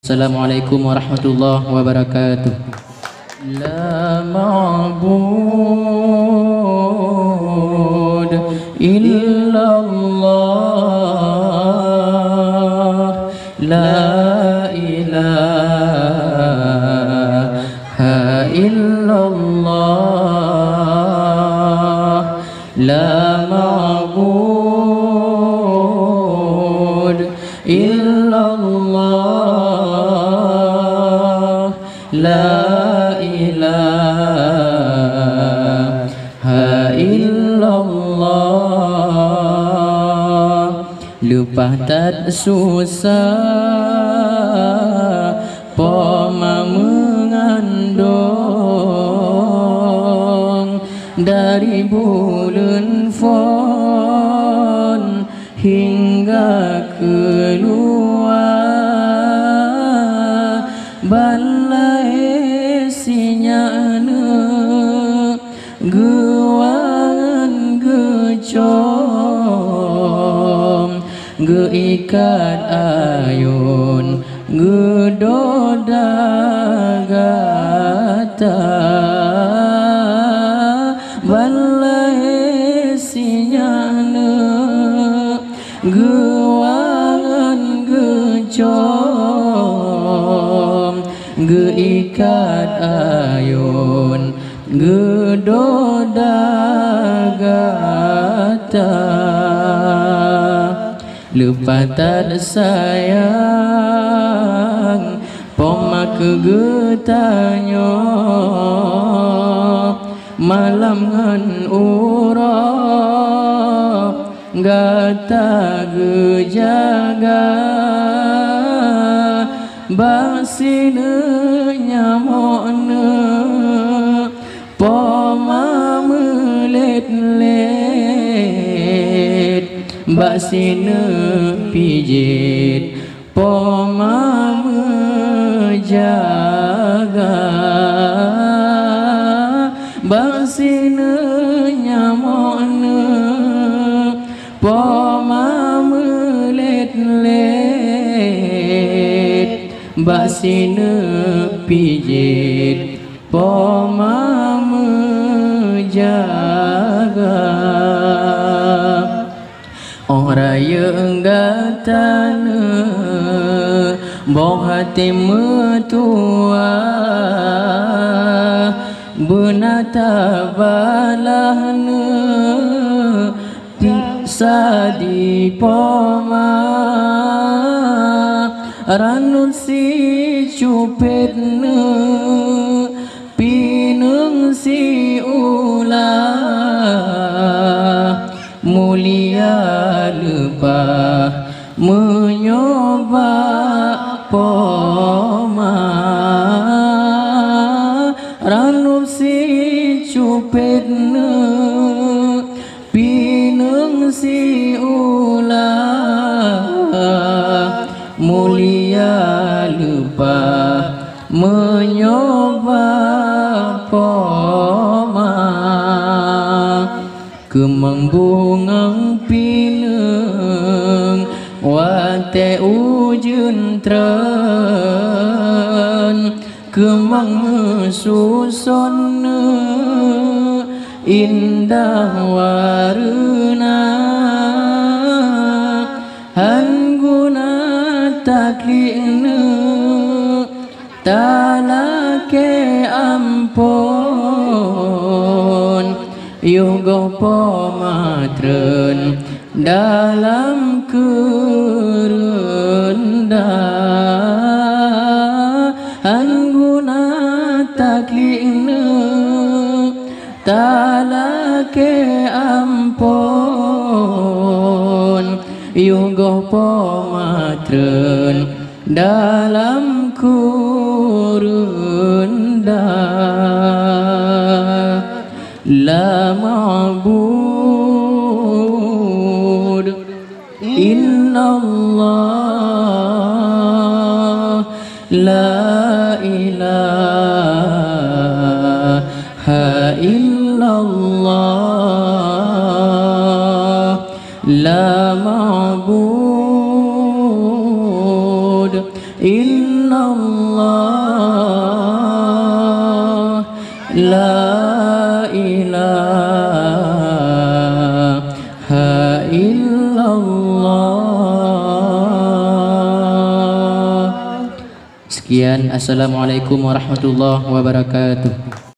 Assalamualaikum warahmatullahi wabarakatuh. La ma'bud illallah, la ilaha illallah, la ma'bud illallah, la ilaha illallah. Lupa tak susah poma mengandung, dari bulan Fon hingga keluar balai sinyana guangan gecom geikat ayun gedoda gata balai sinyana guangan gecom geikat ayun gedoda gata. Lupa tak sayang poma kegetanyo malam ngan urap gata gejaga basine nyamone poma melet-let basine pijet poma menjaga basine nyamone poma melet-let basine pijet poma menjaga. Orang yang gatana bong hati metua benata balahna tiksa di poma ranun si cupetna pinung si ulah mulia lupa menyoba poma ranum si cupetna pinung si ulah mulia lupa menyoba poma kemang bungang pinang wate ujun tren kemang mesusun indah warna hangguna taklina talake ampun yoga pomatren dalam kerendahan guna taklina talake ampun yoga pomatren dalam kerendahan. La ma'bud illallah, la ilaha illallah, la ma'bud illallah. illallah, la ilaha illallah. Sekian, assalamualaikum warahmatullahi wabarakatuh.